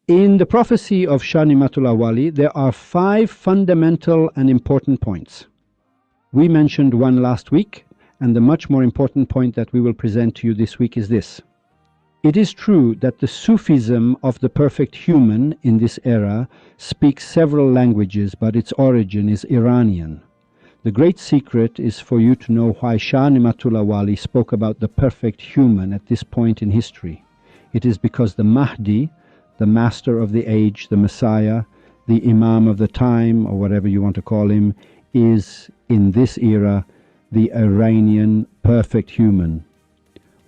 In the prophecy of Shah Ni'matul Awali, there are 5 fundamental and important points. We mentioned one last week, and the much more important point that we will present to you this week is this. It is true that the Sufism of the perfect human in this era speaks several languages, but its origin is Iranian. The great secret is for you to know why Shah Ni'matul Awali spoke about the perfect human at this point in history. It is because the Mahdi, the master of the age, the Messiah, the Imam of the time, or whatever you want to call him, is, in this era, the Iranian perfect human.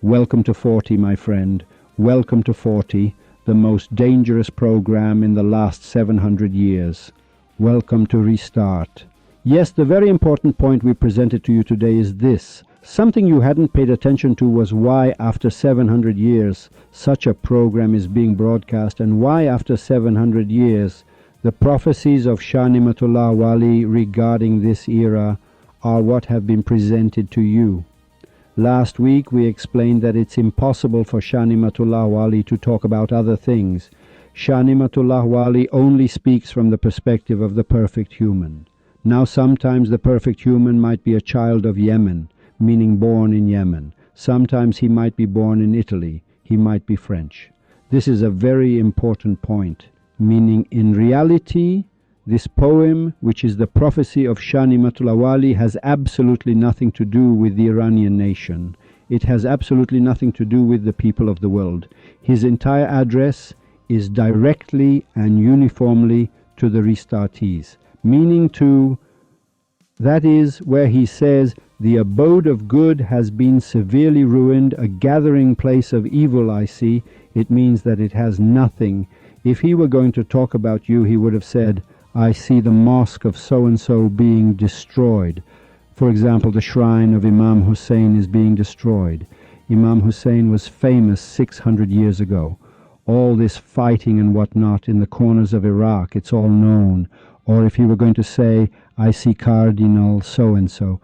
Welcome to 40, my friend. Welcome to 40, the most dangerous program in the last 700 years. Welcome to Restart. Yes, the very important point we presented to you today is this. Something you hadn't paid attention to was why after 700 years such a program is being broadcast, and why after 700 years the prophecies of Shah Ni'matullah Awali regarding this era are what have been presented to you. Last week we explained that it's impossible for Shah Ni'matullah Awali to talk about other things. Shah Ni'matullah Awali only speaks from the perspective of the perfect human. Now sometimes the perfect human might be a child of Yemen, meaning born in Yemen. Sometimes he might be born in Italy. He might be French. This is a very important point, meaning in reality, this poem, which is the prophecy of Shah Ni'matullah Awali, has absolutely nothing to do with the Iranian nation. It has absolutely nothing to do with the people of the world. His entire address is directly and uniformly to the restartees, meaning to, that is where he says, the abode of good has been severely ruined, a gathering place of evil I see. It means that it has nothing. If he were going to talk about you, he would have said, I see the mosque of so-and-so being destroyed. For example, the shrine of Imam Hussein is being destroyed. Imam Hussein was famous 600 years ago. All this fighting and whatnot in the corners of Iraq, it's all known. Or if he were going to say, I see Cardinal so-and-so.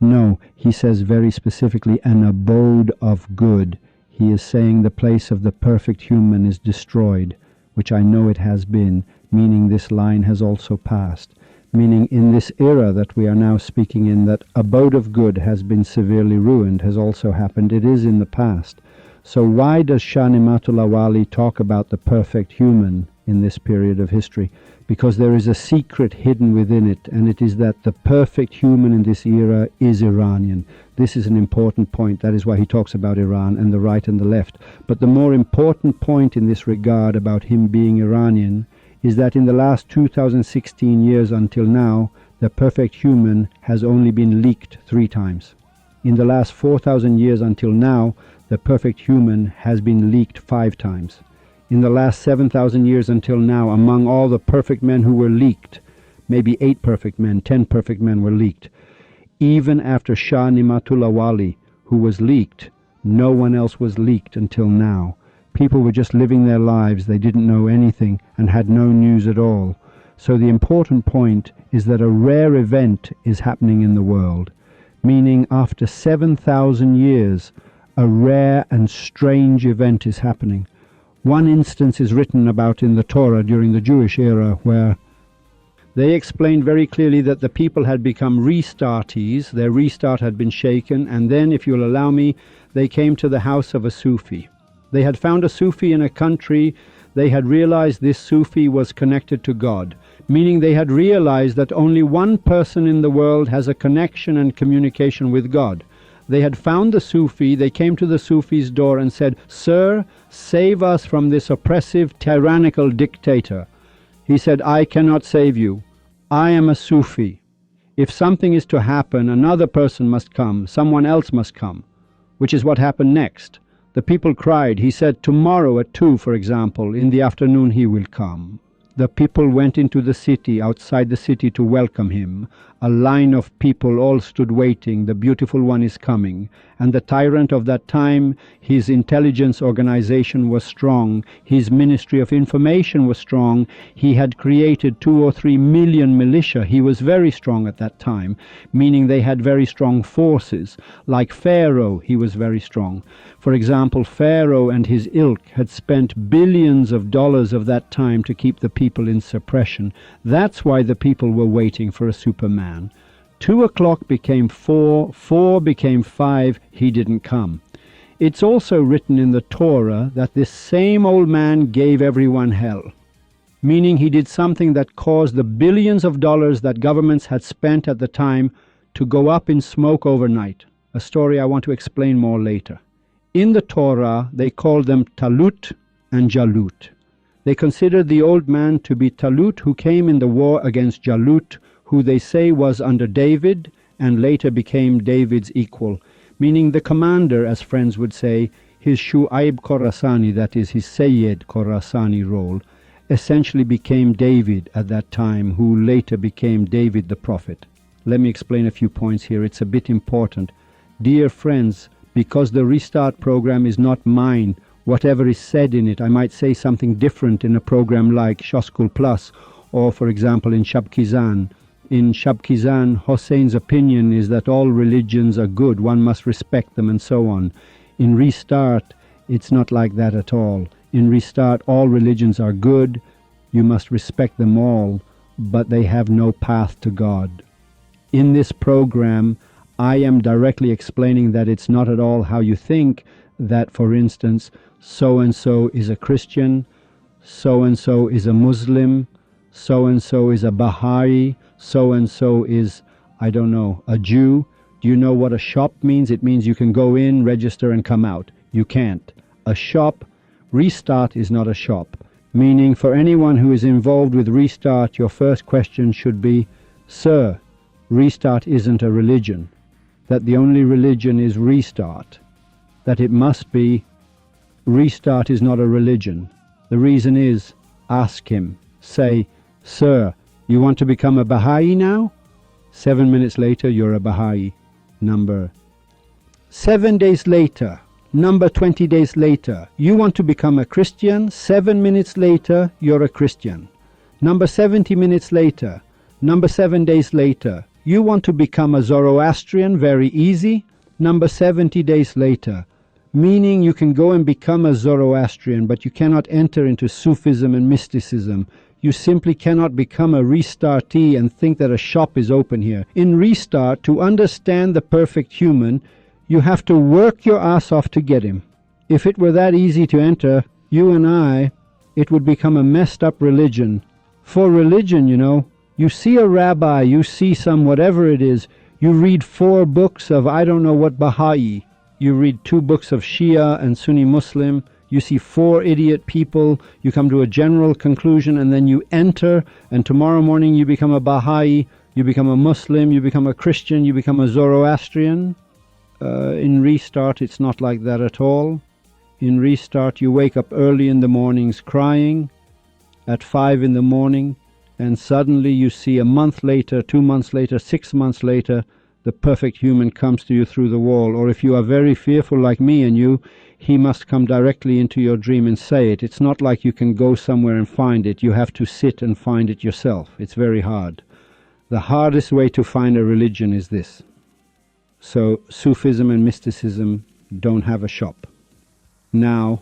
No, he says very specifically, an abode of good. He is saying the place of the perfect human is destroyed, which I know it has been, meaning this line has also passed, meaning in this era that we are now speaking in, that abode of good has been severely ruined, has also happened. It is in the past. So why does Shah Ni'matullah Awali talk about the perfect human in this period of history? Because there is a secret hidden within it, and it is that the perfect human in this era is Iranian. This is an important point. That is why he talks about Iran and the right and the left. But the more important point in this regard about him being Iranian is that in the last 2016 years until now, the perfect human has only been leaked 3 times. In the last 4,000 years until now, the perfect human has been leaked 5 times. In the last 7,000 years until now, among all the perfect men who were leaked, maybe 8 perfect men, 10 perfect men were leaked. Even after Shah Ni'matullah Awali, who was leaked, no one else was leaked until now. People were just living their lives, they didn't know anything and had no news at all. So the important point is that a rare event is happening in the world, meaning after 7,000 years, a rare and strange event is happening. One instance is written about in the Torah during the Jewish era, where they explained very clearly that the people had become restartees, their restart had been shaken, and then, if you'll allow me, they came to the house of a Sufi. They had found a Sufi in a country. They had realized this Sufi was connected to God, meaning they had realized that only one person in the world has a connection and communication with God. They had found the Sufi. They came to the Sufi's door and said, Sir, save us from this oppressive, tyrannical dictator. He said, I cannot save you. I am a Sufi. If something is to happen, another person must come, someone else must come, which is what happened next. The people cried. He said, tomorrow at 2, for example, in the afternoon he will come. The people went into the city, outside the city, to welcome him. A line of people all stood waiting. The beautiful one is coming. And the tyrant of that time, his intelligence organization was strong. His ministry of information was strong. He had created 2 or 3 million militia. He was very strong at that time, meaning they had very strong forces. Like Pharaoh, he was very strong. For example, Pharaoh and his ilk had spent billions of dollars of that time to keep the people in suppression. That's why the people were waiting for a superman. 2 o'clock became 4, 4 became 5, he didn't come. It's also written in the Torah that this same old man gave everyone hell, meaning he did something that caused the billions of dollars that governments had spent at the time to go up in smoke overnight, a story I want to explain more later. In the Torah, they called them Talut and Jalut. They considered the old man to be Talut, who came in the war against Jalut, who they say was under David and later became David's equal, meaning the commander, as friends would say, his Shu'aib Khorasani, that is his Sayyid Khorasani role, essentially became David at that time, who later became David the prophet. Let me explain a few points here. It's a bit important. Dear friends, because the Restart program is not mine, whatever is said in it, I might say something different in a program like Shoskul Plus, or for example in Shabkizan. In Shabkizan, Hossein's opinion is that all religions are good, one must respect them and so on. In Restart, it's not like that at all. In Restart, all religions are good, you must respect them all, but they have no path to God. In this program, I am directly explaining that it's not at all how you think, that for instance, so-and-so is a Christian, so-and-so is a Muslim, so-and-so is a Baha'i, so-and-so is, I don't know, a Jew. Do you know what a shop means? It means you can go in, register, and come out. You can't. A shop, Restart is not a shop. Meaning for anyone who is involved with Restart, your first question should be, Sir, Restart isn't a religion. That the only religion is Restart. That it must be, Restart is not a religion. The reason is, ask him. Say, Sir, you want to become a Baha'i now? 7 minutes later, you're a Baha'i. Number 7 days later, number 20 days later, you want to become a Christian? 7 minutes later, you're a Christian. Number 70 minutes later, number 7 days later, you want to become a Zoroastrian? Very easy. Number 70 days later, meaning you can go and become a Zoroastrian, but you cannot enter into Sufism and mysticism. You simply cannot become a restartee and think that a shop is open here. In Restart, to understand the perfect human, you have to work your ass off to get him. If it were that easy to enter, you and I, it would become a messed up religion. For religion, you see a rabbi, you see some whatever it is, you read 4 books of I don't know what Baha'i, you read 2 books of Shia and Sunni Muslim, you see 4 idiot people, you come to a general conclusion, and then you enter, and tomorrow morning you become a Baha'i, you become a Muslim, you become a Christian, you become a Zoroastrian. In Restart, it's not like that at all. In Restart, you wake up early in the mornings crying, at 5 in the morning, and suddenly you see a month later, 2 months later, 6 months later, the perfect human comes to you through the wall. Or if you are very fearful like me and you, he must come directly into your dream and say it. It's not like you can go somewhere and find it. You have to sit and find it yourself. It's very hard. The hardest way to find a religion is this. So Sufism and mysticism don't have a shop. Now,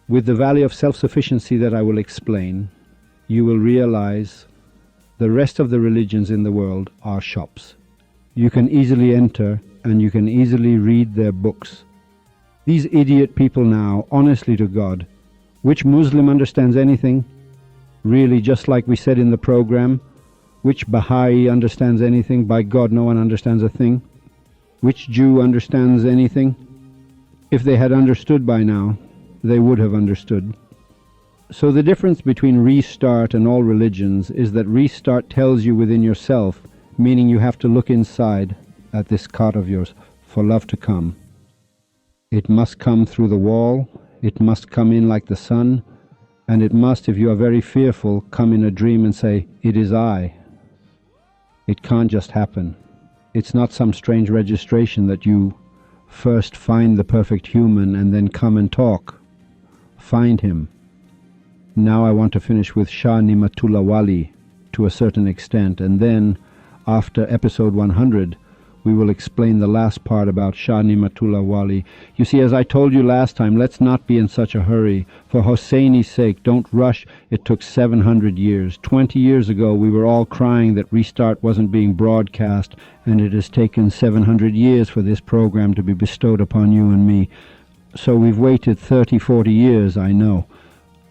with the value of self-sufficiency that I will explain, you will realize the rest of the religions in the world are shops. You can easily enter and you can easily read their books. These idiot people now, honestly to God, which Muslim understands anything? Really, just like we said in the program, which Baha'i understands anything? By God, no one understands a thing. Which Jew understands anything? If they had understood by now, they would have understood. So the difference between Restart and all religions is that Restart tells you within yourself, meaning you have to look inside at this cart of yours for love to come. It must come through the wall, it must come in like the sun, And it must, if you are very fearful, come in a dream and say, "It is I." It can't just happen. It's not some strange registration that you first find the perfect human and then come and talk. Find him. Now I want to finish with Shah Ni'matullah Wali to a certain extent, and then after episode 100 we will explain the last part about Shah Ni'matullah Wali. You see, as I told you last time, let's not be in such a hurry. For Hosseini's sake, don't rush. It took 700 years. 20 years ago we were all crying that Restart wasn't being broadcast, and it has taken 700 years for this program to be bestowed upon you and me. So we've waited 30, 40 years, I know.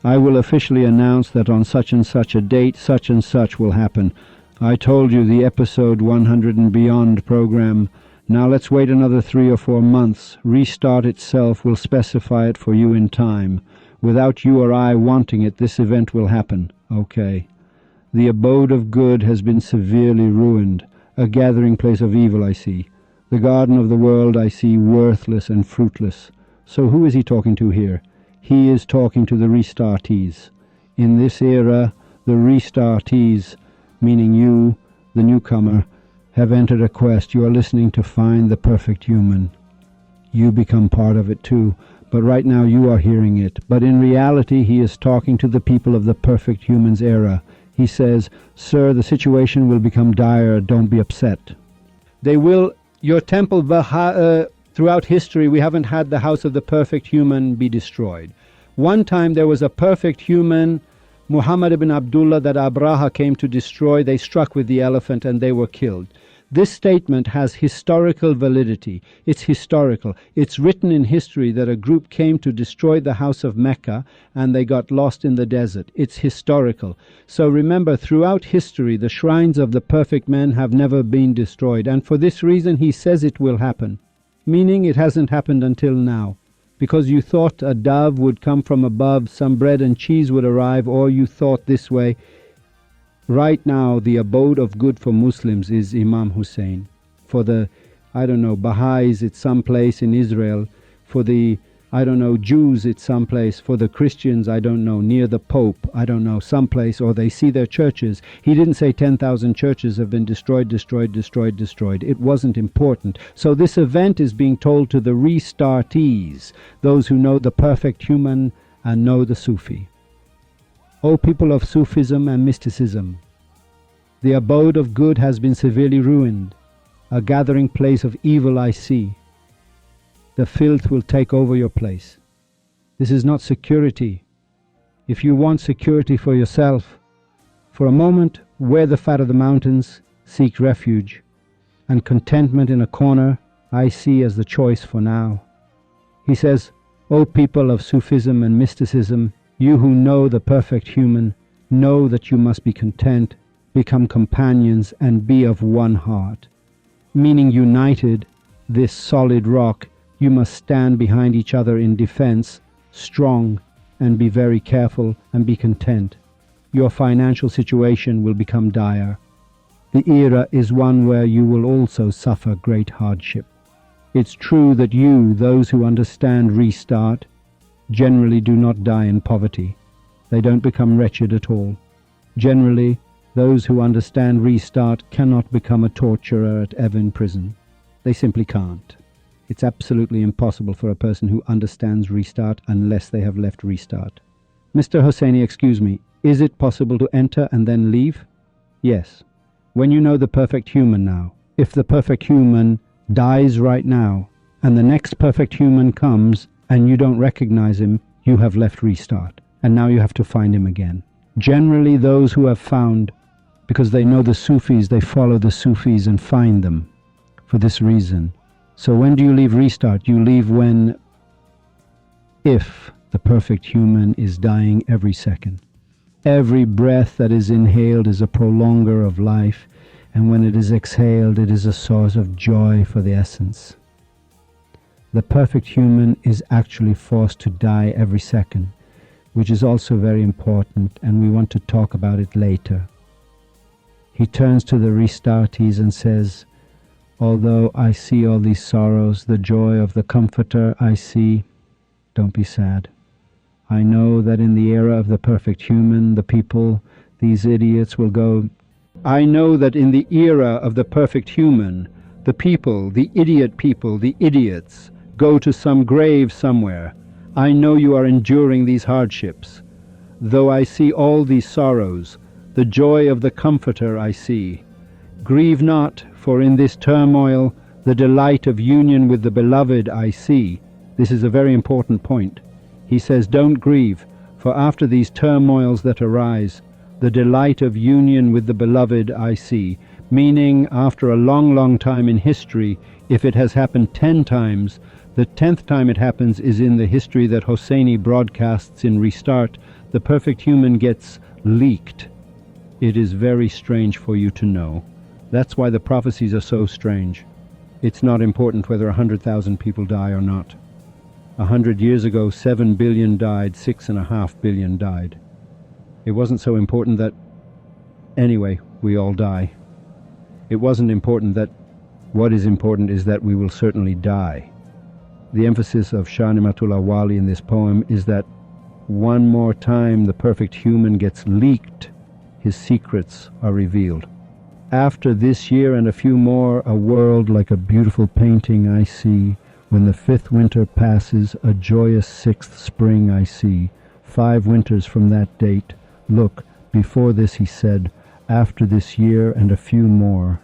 I will officially announce that on such and such a date, such and such will happen. I told you the episode 100 and beyond program. Now let's wait another 3 or 4 months. Restart itself will specify it for you in time. Without you or I wanting it, this event will happen. Okay. The abode of good has been severely ruined. A gathering place of evil I see. The garden of the world I see worthless and fruitless. So who is he talking to here? He is talking to the restartees. In this era, the restartees, meaning you, the newcomer, have entered a quest. You are listening to find the perfect human. You become part of it too, but right now you are hearing it. But in reality, he is talking to the people of the perfect human's era. He says, "Sir, the situation will become dire. Don't be upset." They will, your temple, throughout history, we haven't had the house of the perfect human be destroyed. One time there was a perfect human, Muhammad ibn Abdullah, that Abraha came to destroy. They struck with the elephant and they were killed. This statement has historical validity. It's historical. It's written in history that a group came to destroy the house of Mecca and they got lost in the desert. It's historical. So remember, throughout history, the shrines of the perfect men have never been destroyed. And for this reason, he says it will happen. Meaning it hasn't happened until now. Because you thought a dove would come from above, some bread and cheese would arrive, or you thought this way. Right now, the abode of good for Muslims is Imam Hussein. For the, Baha'is, it's someplace in Israel. For the, Jews, it's someplace. For the Christians, near the Pope, someplace, or they see their churches. He didn't say 10,000 churches have been destroyed. It wasn't important. So this event is being told to the restartees, those who know the perfect human and know the Sufi. O people of Sufism and mysticism, the abode of good has been severely ruined. A gathering place of evil I see. The filth will take over your place. This is not security. If you want security for yourself, for a moment, wear the fat of the mountains, seek refuge, and contentment in a corner I see as the choice for now. He says, O people of Sufism and mysticism, you who know the perfect human, know that you must be content, become companions, and be of one heart. Meaning united, this solid rock, you must stand behind each other in defense, strong, and be very careful and be content. Your financial situation will become dire. The era is one where you will also suffer great hardship. It's true that you, those who understand Restart, generally do not die in poverty. They don't become wretched at all. Generally, those who understand Restart cannot become a torturer at Evin prison. They simply can't. It's absolutely impossible for a person who understands Restart unless they have left Restart. Mr. Hosseini, excuse me, is it possible to enter and then leave? Yes. When you know the perfect human now, if the perfect human dies right now, and the next perfect human comes, and you don't recognize him, you have left Restart, and now you have to find him again. Generally, those who have found, because they know the Sufis, they follow the Sufis and find them for this reason. So when do you leave Restart? You leave if the perfect human is dying every second. Every breath that is inhaled is a prolonger of life, and when it is exhaled, it is a source of joy for the essence. The perfect human is actually forced to die every second, which is also very important, and we want to talk about it later. He turns to the restartees and says, although I see all these sorrows, the joy of the Comforter I see, don't be sad. I know that in the era of the perfect human, the people, these idiots will go. I know that in the era of the perfect human, the people, the idiots, go to some grave somewhere. I know you are enduring these hardships. Though I see all these sorrows, the joy of the Comforter I see. Grieve not, for in this turmoil the delight of union with the Beloved I see. This is a very important point. He says, don't grieve, for after these turmoils that arise, the delight of union with the Beloved I see. Meaning, after a long, long time in history, if it has happened 10 times, the 10th time it happens is in the history that Hosseini broadcasts in Restart. The perfect human gets leaked. It is very strange for you to know. That's why the prophecies are so strange. It's not important whether 100,000 people die or not. 100 years ago, 7 billion died, 6.5 billion died. It wasn't so important that, anyway, we all die. It wasn't important that, what is important is that we will certainly die. The emphasis of Shah Ni'matullah Wali in this poem is that one more time the perfect human gets leaked, his secrets are revealed. After this year and a few more, a world like a beautiful painting I see. When the 5th winter passes, a joyous 6th spring I see. 5 winters from that date. Look, before this he said, after this year and a few more.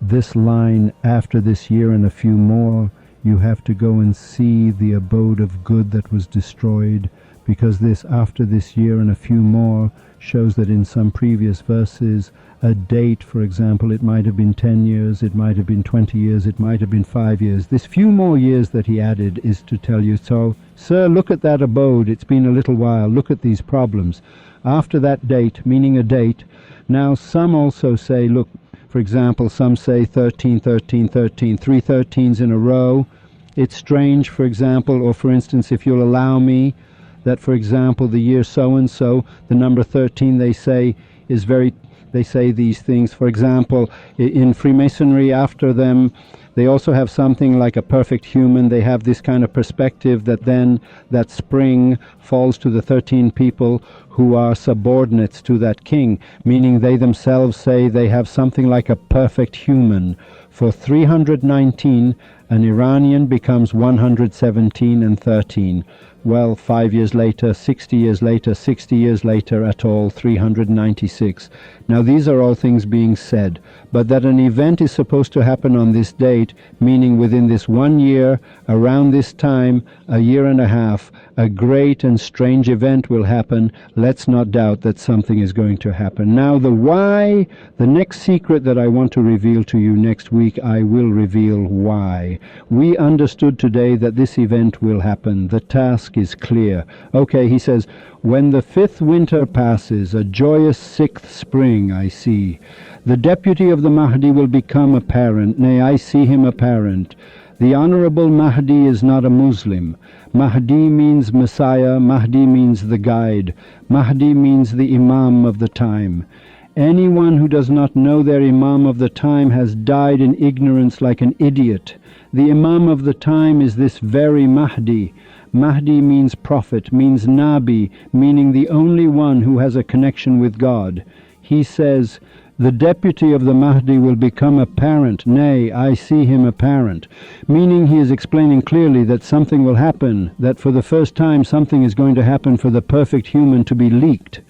This line, after this year and a few more, you have to go and see the abode of good that was destroyed, because this after this year and a few more shows that in some previous verses, a date, for example, it might have been 10 years, it might have been 20 years, it might have been 5 years. This few more years that he added is to tell you, so, sir, look at that abode, it's been a little while, look at these problems. After that date, meaning a date, now some also say, look, for example, some say 13, 13, 13, 3 13s in a row. It's strange, for example, or for instance, if you'll allow me, that, for example, the year so-and-so, the number 13, they say, is very, they say these things. For example, in Freemasonry, after them, they also have something like a perfect human. They have this kind of perspective that then that spring falls to the 13 people who are subordinates to that king, meaning they themselves say they have something like a perfect human. For 319, an Iranian becomes 117 and 13. Well, 5 years later, 60 years later, 60 years later, at all, 396. Now these are all things being said, but that an event is supposed to happen on this date, meaning within this 1 year, around this time, a year and a half, a great and strange event will happen. Let's not doubt that something is going to happen. Now the why, the next secret that I want to reveal to you next week, I will reveal why. We understood today that this event will happen. The task is clear. Okay, he says, when the 5th winter passes, a joyous 6th spring I see. The deputy of the Mahdi will become apparent, nay, I see him apparent. The Honorable Mahdi is not a Muslim. Mahdi means Messiah, Mahdi means the guide, Mahdi means the Imam of the time. Anyone who does not know their Imam of the time has died in ignorance like an idiot. The Imam of the time is this very Mahdi. Mahdi means prophet, means Nabi, meaning the only one who has a connection with God. He says, the deputy of the Mahdi will become apparent, nay, I see him apparent, meaning he is explaining clearly that something will happen, that for the first time something is going to happen for the perfect human to be leaked.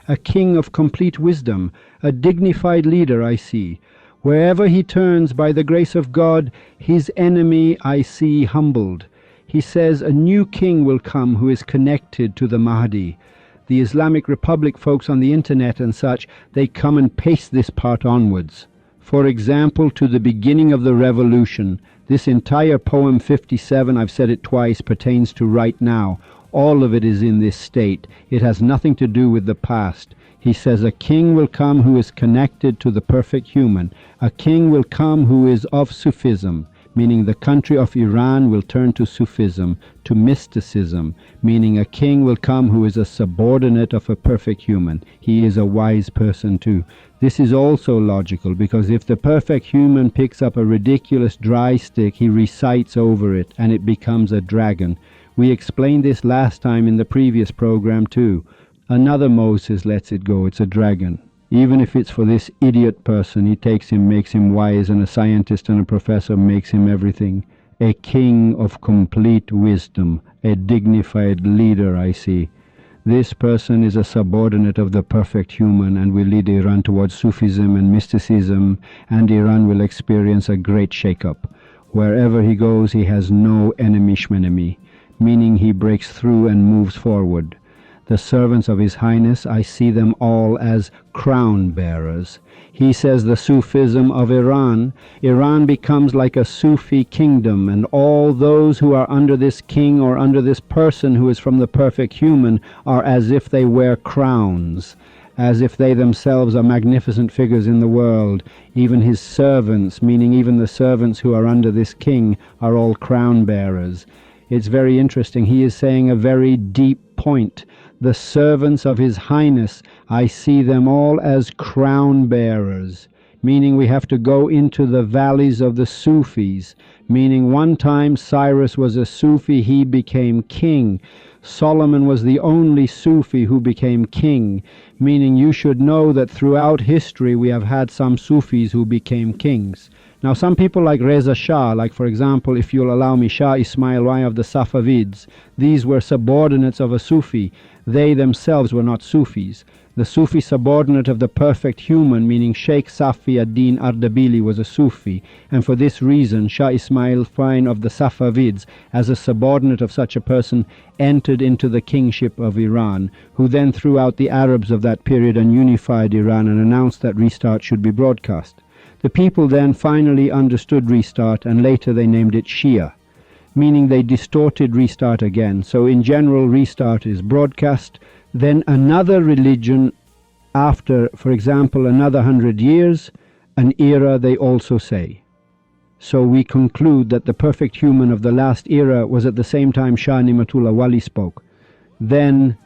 A king of complete wisdom, a dignified leader I see. Wherever he turns, by the grace of God, his enemy I see humbled. He says a new king will come who is connected to the Mahdi. The Islamic Republic folks on the internet and such, they come and paste this part onwards. For example, to the beginning of the revolution. This entire poem 57, I've said it twice, pertains to right now. All of it is in this state. It has nothing to do with the past. He says a king will come who is connected to the perfect human. A king will come who is of Sufism, meaning the country of Iran will turn to Sufism, to mysticism, meaning a king will come who is a subordinate of a perfect human. He is a wise person too. This is also logical, because if the perfect human picks up a ridiculous dry stick, he recites over it, and it becomes a dragon. We explained this last time in the previous program too. Another Moses lets it go. It's a dragon. Even if it's for this idiot person, he takes him, makes him wise, and a scientist and a professor makes him everything. A king of complete wisdom, a dignified leader, I see. This person is a subordinate of the perfect human and will lead Iran towards Sufism and mysticism, and Iran will experience a great shake-up. Wherever he goes, he has no enemy, meaning he breaks through and moves forward. The servants of His Highness, I see them all as crown bearers. He says the Sufism of Iran becomes like a Sufi kingdom, and all those who are under this king or under this person who is from the perfect human are as if they wear crowns, as if they themselves are magnificent figures in the world. Even his servants, meaning even the servants who are under this king, are all crown bearers. It's very interesting. He is saying a very deep point. The servants of His Highness, I see them all as crown bearers, meaning we have to go into the valleys of the Sufis, meaning one time Cyrus was a Sufi, he became king. Solomon was the only Sufi who became king, meaning you should know that throughout history we have had some Sufis who became kings. Now some people like Reza Shah, like for example, if you'll allow me, Shah Ismail I of the Safavids, these were subordinates of a Sufi. They themselves were not Sufis. The Sufi subordinate of the perfect human, meaning Sheikh Safi ad-Din Ardabili, was a Sufi, and for this reason Shah Ismail Fine of the Safavids, as a subordinate of such a person, entered into the kingship of Iran, who then threw out the Arabs of that period and unified Iran and announced that Restart should be broadcast. The people then finally understood Restart, and later they named it Shia, meaning they distorted Restart again. So in general, Restart is broadcast, then another religion after, for example, another 100 years, an era, they also say. So we conclude that the perfect human of the last era was at the same time Shah Ni'matullah Wali spoke. Then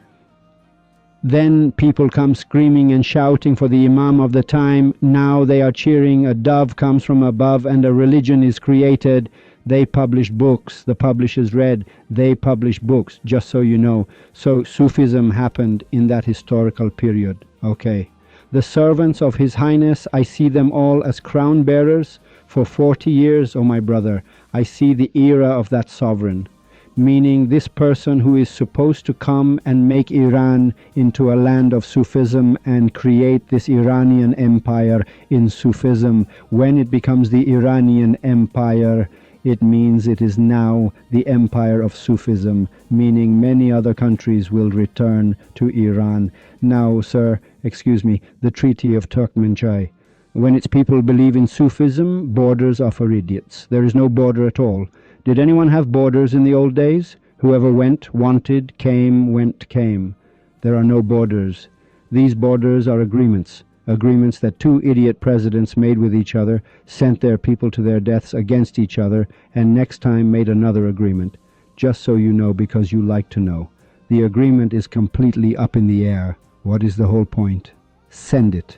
people come screaming and shouting for the Imam of the time. Now they are cheering, a dove comes from above and a religion is created. They publish books, the publishers read, they publish books, just so you know. So Sufism happened in that historical period. Okay. The servants of His Highness, I see them all as crown bearers. For 40 years, oh my brother, I see the era of that sovereign, meaning this person who is supposed to come and make Iran into a land of Sufism and create this Iranian empire in Sufism. When it becomes the Iranian empire, it means it is now the empire of Sufism, meaning many other countries will return to Iran. Now, sir, excuse me, the Treaty of Turkmenchai. When its people believe in Sufism, borders are for idiots. There is no border at all. Did anyone have borders in the old days? Whoever went, wanted, came, went, came. There are no borders. These borders are agreements. Agreements that two idiot presidents made with each other, sent their people to their deaths against each other, and next time made another agreement. Just so you know, because you like to know. The agreement is completely up in the air. What is the whole point? Send it.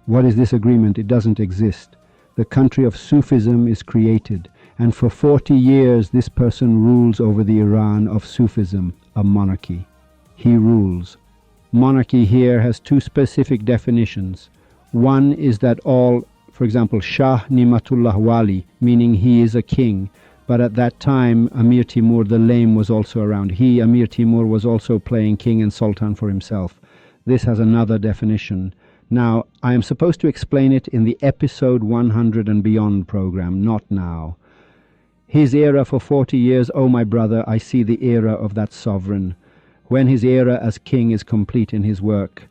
What is this agreement? It doesn't exist. The country of Sufism is created, and for 40 years this person rules over the Iran of Sufism, a monarchy. He rules. Monarchy here has two specific definitions. One is that all, for example, Shah Ni'matullah Wali, meaning he is a king, but at that time Amir Timur the Lame was also around. He, Amir Timur, was also playing king and sultan for himself. This has another definition. Now, I am supposed to explain it in the episode 100 and beyond program, not now. His era for 40 years, oh my brother, I see the era of that sovereign. When his era as king is complete in his work,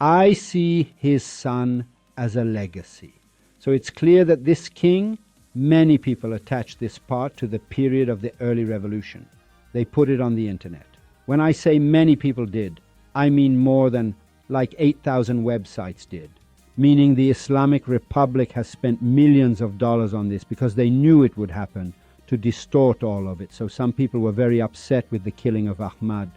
I see his son as a legacy. So it's clear that this king, many people attach this part to the period of the early revolution. They put it on the internet. When I say many people did, I mean more than like 8,000 websites did. Meaning the Islamic Republic has spent millions of dollars on this because they knew it would happen, to distort all of it. So some people were very upset with the killing of Ahmad.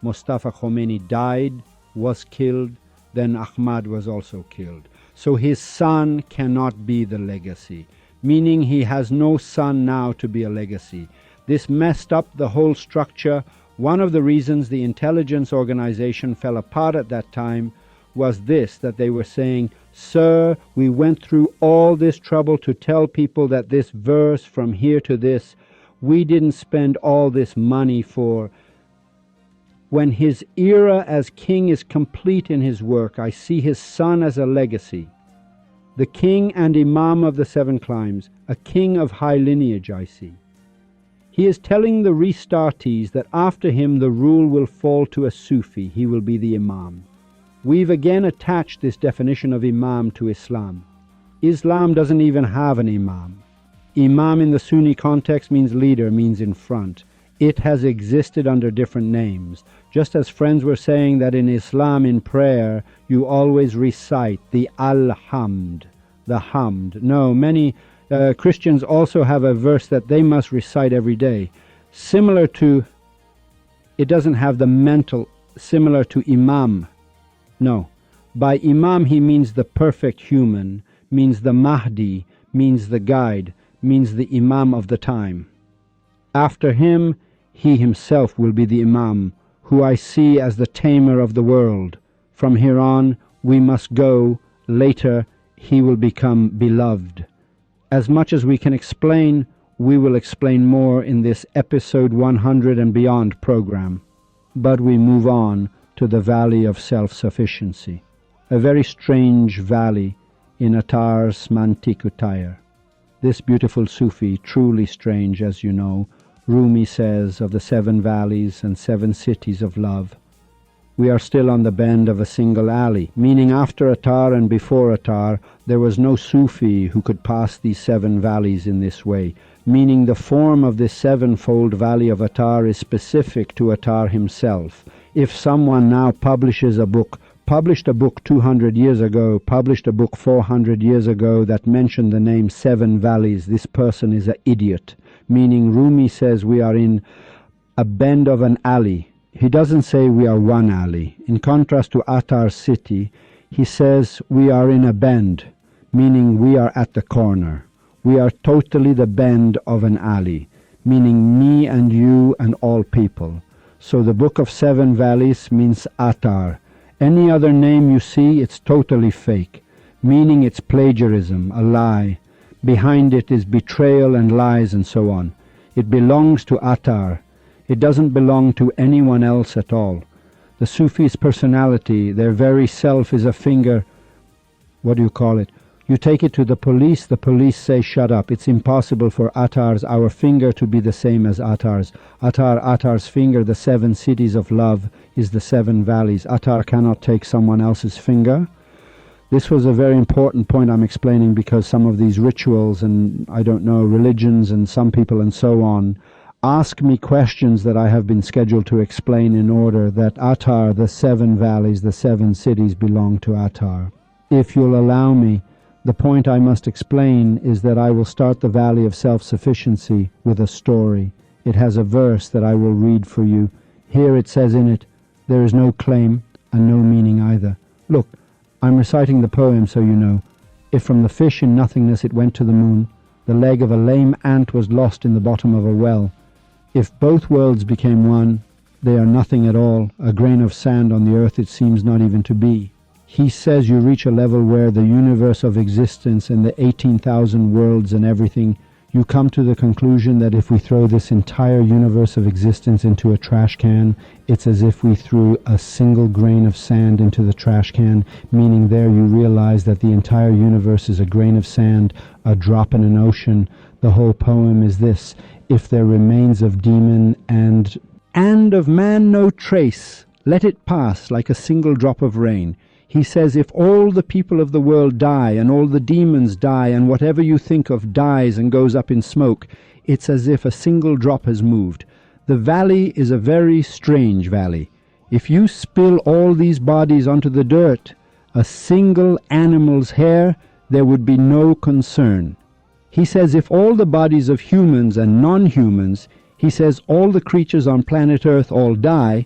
Mustafa Khomeini died, was killed, then Ahmad was also killed. So his son cannot be the legacy, meaning he has no son now to be a legacy. This messed up the whole structure. One of the reasons the intelligence organization fell apart at that time was this, that they were saying, "Sir, we went through all this trouble to tell people that this verse from here to this, we didn't spend all this money for." When his era as king is complete in his work, I see his son as a legacy. The king and imam of the seven climes, a king of high lineage I see. He is telling the restartees that after him the rule will fall to a Sufi, he will be the imam. We've again attached this definition of imam to Islam. Islam doesn't even have an imam. Imam in the Sunni context means leader, means in front. It has existed under different names. Just as friends were saying that in Islam, in prayer, you always recite the Al-Hamd, the Hamd. No, many Christians also have a verse that they must recite every day. Similar to, it doesn't have the mental, similar to Imam. No, by Imam he means the perfect human, means the Mahdi, means the guide, means the Imam of the time. After him, he himself will be the Imam, who I see as the tamer of the world. From here on, we must go. Later, he will become beloved. As much as we can explain, we will explain more in this episode 100 and beyond program. But we move on to the Valley of Self-Sufficiency, a very strange valley in Attar's Mantikutayr. This beautiful Sufi, truly strange, as you know, Rumi says of the seven valleys and seven cities of love. We are still on the bend of a single alley, meaning after Attar and before Attar, there was no Sufi who could pass these seven valleys in this way, meaning the form of this sevenfold valley of Attar is specific to Attar himself. If someone now published a book 200 years ago, published a book 400 years ago that mentioned the name Seven Valleys, this person is an idiot. Meaning Rumi says we are in a bend of an alley. He doesn't say we are one alley. In contrast to Attar's city, he says we are in a bend, meaning we are at the corner. We are totally the bend of an alley, meaning me and you and all people. So the book of seven valleys means Attar. Any other name you see, it's totally fake, meaning it's plagiarism, a lie. Behind it is betrayal and lies and so on. It belongs to Attar. It doesn't belong to anyone else at all. The Sufi's personality, their very self is a finger. What do you call it? You take it to the police say shut up. It's impossible for our finger to be the same as Attar's. Attar's finger, the seven cities of love, is the seven valleys. Attar cannot take someone else's finger. This was a very important point I'm explaining because some of these rituals and, I don't know, religions and some people and so on ask me questions that I have been scheduled to explain in order that Attar, the seven valleys, the seven cities belong to Attar. If you'll allow me, the point I must explain is that I will start the Valley of Self-Sufficiency with a story. It has a verse that I will read for you. Here it says in it, there is no claim and no meaning either. Look, I'm reciting the poem so you know. If from the fish in nothingness it went to the moon, the leg of a lame ant was lost in the bottom of a well. If both worlds became one, they are nothing at all, a grain of sand on the earth it seems not even to be. He says you reach a level where the universe of existence and the 18,000 worlds and everything, you come to the conclusion that if we throw this entire universe of existence into a trash can, it's as if we threw a single grain of sand into the trash can, meaning there you realize that the entire universe is a grain of sand, a drop in an ocean. The whole poem is this: if there remains of demon and of man no trace, let it pass like a single drop of rain. He says if all the people of the world die and all the demons die and whatever you think of dies and goes up in smoke, it's as if a single drop has moved. The valley is a very strange valley. If you spill all these bodies onto the dirt, a single animal's hair, there would be no concern. He says if all the bodies of humans and non-humans, he says all the creatures on planet Earth all die,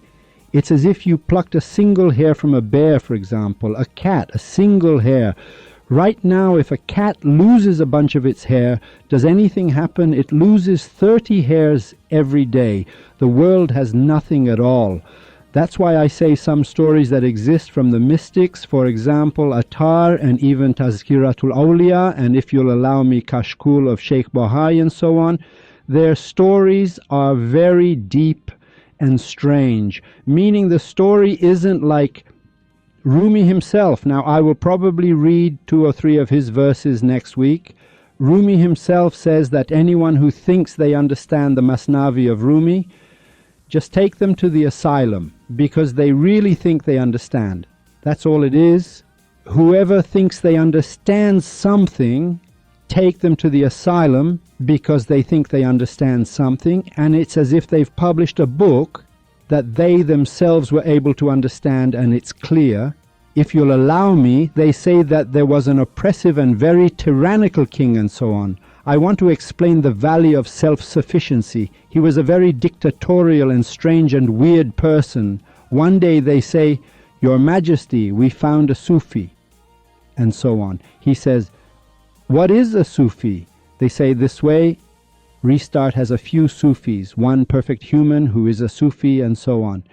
it's as if you plucked a single hair from a bear, for example, a cat, a single hair, Right now, if a cat loses a bunch of its hair, does anything happen? It loses 30 hairs every day. The world has nothing at all. That's why I say some stories that exist from the mystics, for example, Attar and even Tazkiratul Awliya, and if you'll allow me, Kashkul of Sheikh Bahai and so on, their stories are very deep and strange, meaning the story isn't like Rumi himself. Now, I will probably read 2 or 3 of his verses next week. Rumi himself says that anyone who thinks they understand the Masnavi of Rumi, just take them to the asylum, because they really think they understand. That's all it is. Whoever thinks they understand something, take them to the asylum because they think they understand something, and it's as if they've published a book that they themselves were able to understand, and it's clear. If you'll allow me, they say that there was an oppressive and very tyrannical king and so on. I want to explain the value of self-sufficiency. He was a very dictatorial and strange and weird person. One day they say, "Your Majesty, we found a Sufi," and so on. He says, "What is a Sufi?" They say this way, Restart has a few Sufis, one perfect human who is a Sufi and so on.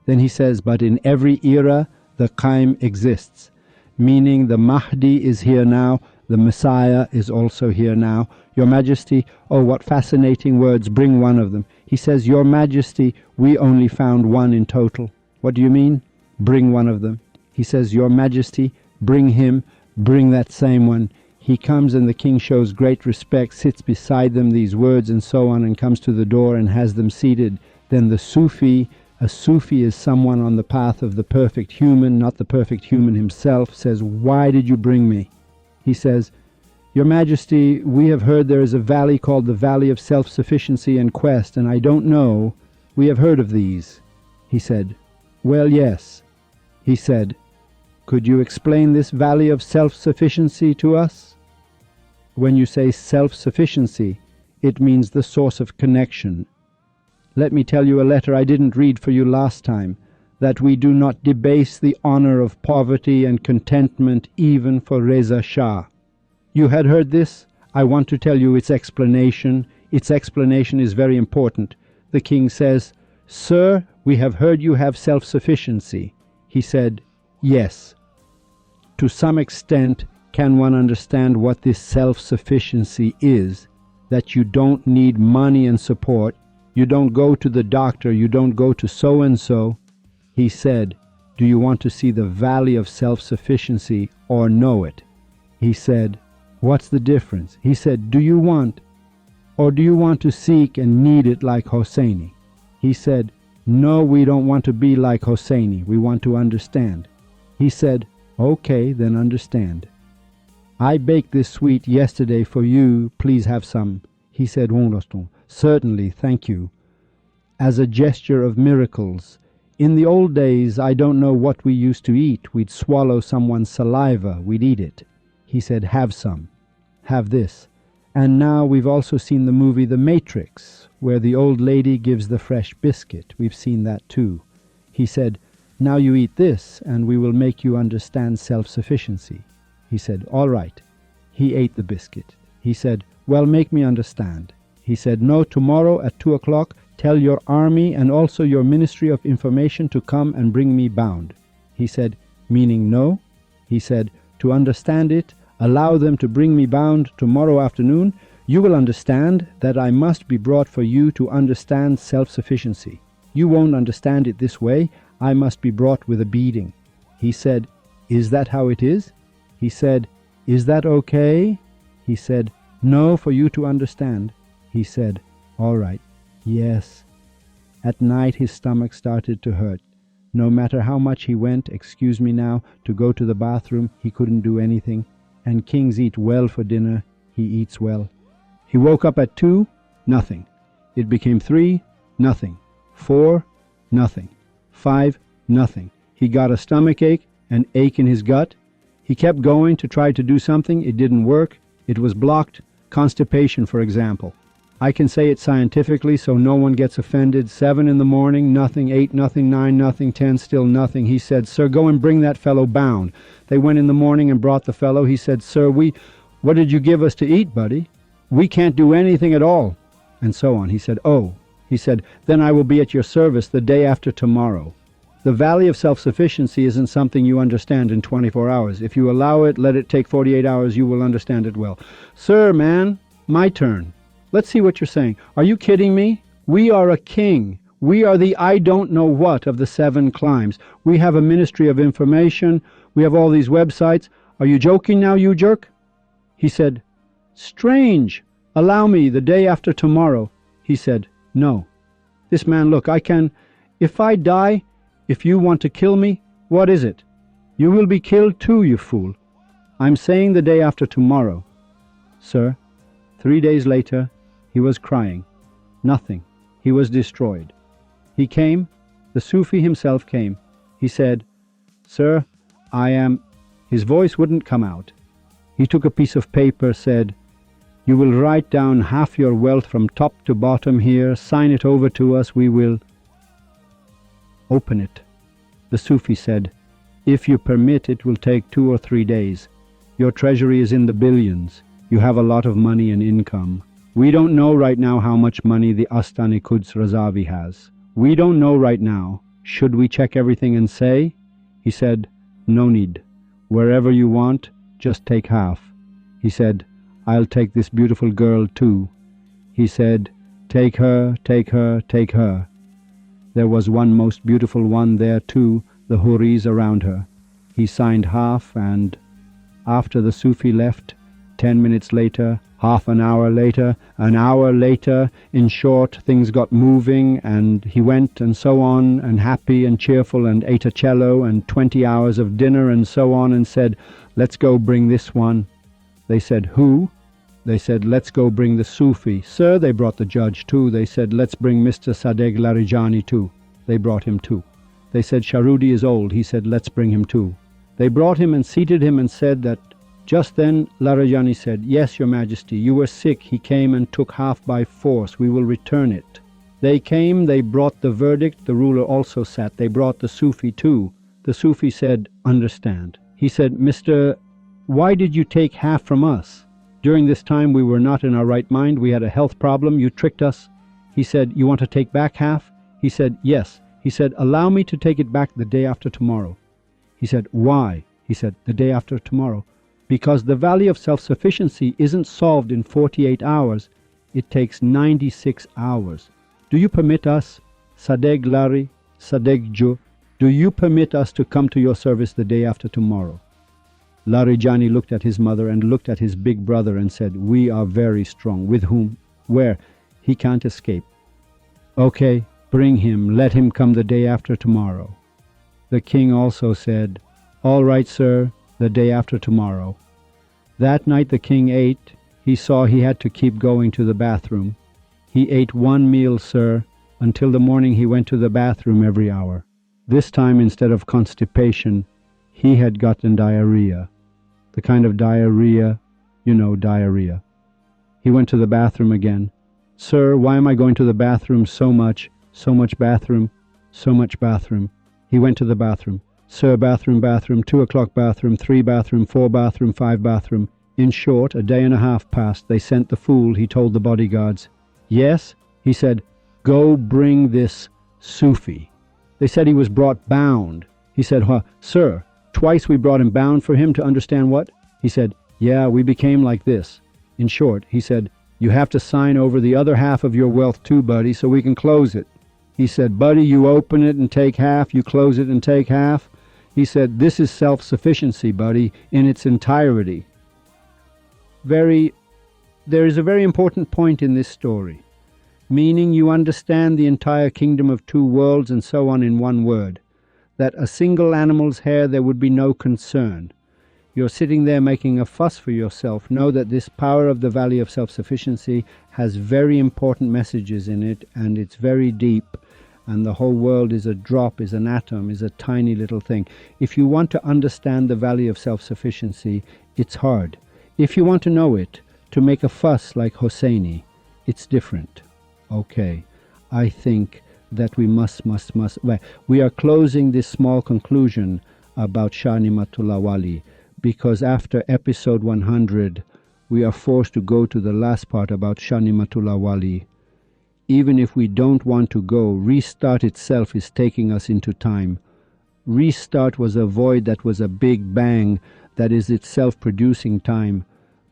Then he says, but in every era the Qaim exists, meaning the Mahdi is here now, the Messiah is also here now. Your Majesty, oh what fascinating words, bring one of them. He says, Your Majesty, we only found one in total. What do you mean? Bring one of them. He says, Your Majesty, bring him, bring that same one. He comes and the king shows great respect, sits beside them, these words and so on, and comes to the door and has them seated. Then the Sufi, a Sufi is someone on the path of the perfect human, not the perfect human himself, says, Why did you bring me? He says, Your Majesty, we have heard there is a valley called the Valley of Self-Sufficiency and Quest, and I don't know, we have heard of these. He said, Well, yes. He said, Could you explain this Valley of Self-Sufficiency to us? When you say self-sufficiency, it means the source of connection. Let me tell you a letter I didn't read for you last time, that we do not debase the honor of poverty and contentment even for Reza Shah. You had heard this? I want to tell you its explanation. Its explanation is very important. The king says, Sir, we have heard you have self-sufficiency. He said, Yes. To some extent, can one understand what this self-sufficiency is? That you don't need money and support. You don't go to the doctor. You don't go to so-and-so. He said, Do you want to see the valley of self-sufficiency or know it? He said, What's the difference? He said, Do you want to seek and need it like Hosseini? He said, No, we don't want to be like Hosseini. We want to understand. He said, Okay, then understand. I baked this sweet yesterday for you. Please have some. He said, Certainly, thank you. As a gesture of miracles. In the old days, I don't know what we used to eat. We'd swallow someone's saliva. We'd eat it. He said, Have some. Have this. And now we've also seen the movie The Matrix, where the old lady gives the fresh biscuit. We've seen that too. He said, Now you eat this, and we will make you understand self-sufficiency. He said, All right. He ate the biscuit. He said, Well, make me understand. He said, No, tomorrow at 2 o'clock, tell your army and also your Ministry of Information to come and bring me bound. He said, Meaning no? He said, To understand it, allow them to bring me bound tomorrow afternoon. You will understand that I must be brought for you to understand self-sufficiency. You won't understand it this way. I must be brought with a beating. He said, Is that how it is? He said, Is that okay? He said, No, for you to understand. He said, All right. Yes. At night his stomach started to hurt. No matter how much he went, excuse me now, to go to the bathroom, he couldn't do anything. And kings eat well for dinner. He eats well. He woke up at 2, nothing. It became 3, nothing. 4, nothing. 5, nothing. He got a stomachache, an ache in his gut. He kept going to try to do something. It didn't work. It was blocked. Constipation, for example. I can say it scientifically so no one gets offended. 7 in the morning, nothing. 8, nothing. 9, nothing. 10, still nothing. He said, sir, go and bring that fellow bound. They went in the morning and brought the fellow. He said, sir, what did you give us to eat, buddy? We can't do anything at all. And so on. He said, oh. He said, then I will be at your service the day after tomorrow. The valley of self-sufficiency isn't something you understand in 24 hours. If you allow it, let it take 48 hours, you will understand it well. Sir, man, my turn. Let's see what you're saying. Are you kidding me? We are a king. We are the I don't know what of the 7 climes. We have a ministry of information. We have all these websites. Are you joking now, you jerk? He said, strange. Allow me the day after tomorrow. He said, no. This man, look, if I die, if you want to kill me, what is it? You will be killed too, you fool. I'm saying the day after tomorrow. Sir, 3 days later, he was crying. Nothing. He was destroyed. He came. The Sufi himself came. He said, sir, His voice wouldn't come out. He took a piece of paper, said, you will write down half your wealth from top to bottom here, sign it over to us, we will open it. The Sufi said, if you permit, it will take 2 or 3 days. Your treasury is in the billions. You have a lot of money and income. We don't know right now how much money the Astani Quds Razavi has. We don't know right now. Should we check everything and say? He said, no need. Wherever you want, just take half. He said, I'll take this beautiful girl too. He said, take her, take her, take her. There was one most beautiful one there too, the Huris around her. He signed half, and after the Sufi left, 10 minutes later, half an hour later, an hour later, in short, things got moving, and he went and so on, and happy and cheerful, and ate a cello, and 20 hours of dinner, and so on, and said, let's go bring this one. They said, who? They said, let's go bring the Sufi. Sir, they brought the judge too. They said, let's bring Mr. Sadegh Larijani too. They brought him too. They said, Sharudi is old. He said, let's bring him too. They brought him and seated him and said that. Just then Larijani said, yes, your majesty, you were sick. He came and took half by force. We will return it. They came, they brought the verdict. The ruler also sat. They brought the Sufi too. The Sufi said, understand. He said, Mr. Why did you take half from us? During this time we were not in our right mind. We had a health problem. You tricked us. He said, you want to take back half? He said, yes. He said, allow me to take it back the day after tomorrow. He said, why? He said, the day after tomorrow. Because the valley of self-sufficiency isn't solved in 48 hours. It takes 96 hours. Do you permit us, Sadegh Lari, Sadegh Jo, do you permit us to come to your service the day after tomorrow? Larijani looked at his mother and looked at his big brother and said, we are very strong. With whom? Where? He can't escape. Okay, bring him. Let him come the day after tomorrow. The king also said, all right, sir, the day after tomorrow. That night the king ate. He saw he had to keep going to the bathroom. He ate 1 meal, sir. Until the morning he went to the bathroom every hour. This time, instead of constipation, he had gotten diarrhea. The kind of diarrhea, diarrhea. He went to the bathroom again. Sir, why am I going to the bathroom so much? So much bathroom, so much bathroom. He went to the bathroom. Sir, bathroom, 2 o'clock bathroom, 3 bathroom, 4 bathroom, 5 bathroom. In short, a day and a half passed. They sent the fool. He told the bodyguards. Yes? He said, go bring this Sufi. They said he was brought bound. He said, sir, twice we brought him bound for him to understand what? He said, yeah, we became like this. In short, he said, you have to sign over the other half of your wealth too, buddy, so we can close it. He said, buddy, you open it and take half, you close it and take half. He said, this is self-sufficiency, buddy, in its entirety. There is a very important point in this story, meaning you understand the entire kingdom of 2 worlds and so on in one word, that a single animal's hair there would be no concern. You're sitting there making a fuss for yourself. Know that this power of the valley of self-sufficiency has very important messages in it, and it's very deep, and the whole world is a drop, is an atom, is a tiny little thing. If you want to understand the valley of self-sufficiency, it's hard. If you want to know it, to make a fuss like Hosseini, it's different. Okay, I think that we must. Well, we are closing this small conclusion about Shah Ni'matullah Wali because after episode 100, we are forced to go to the last part about Shah Ni'matullah Wali. Even if we don't want to go, restart itself is taking us into time. Restart was a void that was a big bang that is itself producing time.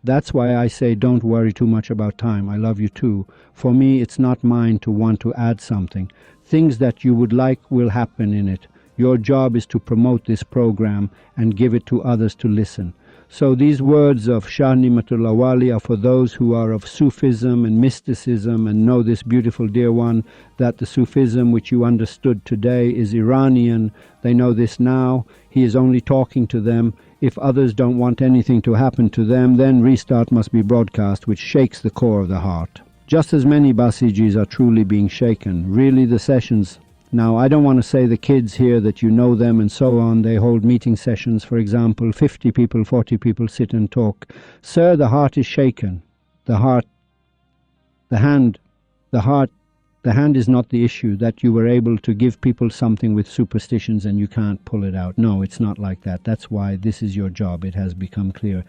That's why I say don't worry too much about time. I love you too. For me, it's not mine to want to add something. Things that you would like will happen in it. Your job is to promote this program and give it to others to listen. So these words of Shah Ni'matullah Wali are for those who are of Sufism and mysticism and know this beautiful dear one, that the Sufism which you understood today is Iranian. They know this now. He is only talking to them. If others don't want anything to happen to them, then restart must be broadcast, which shakes the core of the heart. Just as many Basijis are truly being shaken. Really, the sessions. Now, I don't want to say the kids here that you know them and so on. They hold meeting sessions, for example, 50 people, 40 people sit and talk. Sir, the heart is shaken. The hand is not the issue, that you were able to give people something with superstitions and you can't pull it out. No, it's not like that. That's why this is your job. It has become clear.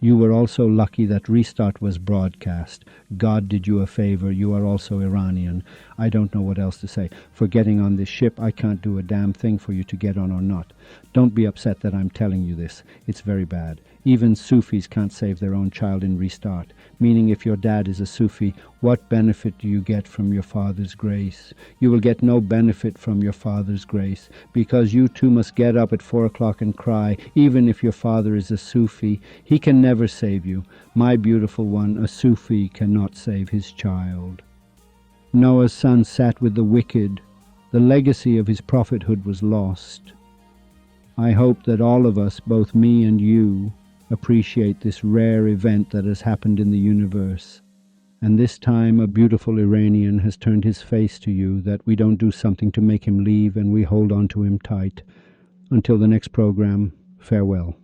You were also lucky that Restart was broadcast. God did you a favor. You are also Iranian. I don't know what else to say. For getting on this ship, I can't do a damn thing for you to get on or not. Don't be upset that I'm telling you this. It's very bad. Even Sufis can't save their own child in Restart. Meaning if your dad is a Sufi, what benefit do you get from your father's grace? You will get no benefit from your father's grace, because you too must get up at 4 o'clock and cry. Even if your father is a Sufi, he can never save you. My beautiful one, a Sufi cannot save his child. Noah's son sat with the wicked. The legacy of his prophethood was lost. I hope that all of us, both me and you, appreciate this rare event that has happened in the universe. And this time a beautiful Iranian has turned his face to you, that we don't do something to make him leave and we hold on to him tight. Until the next program, farewell.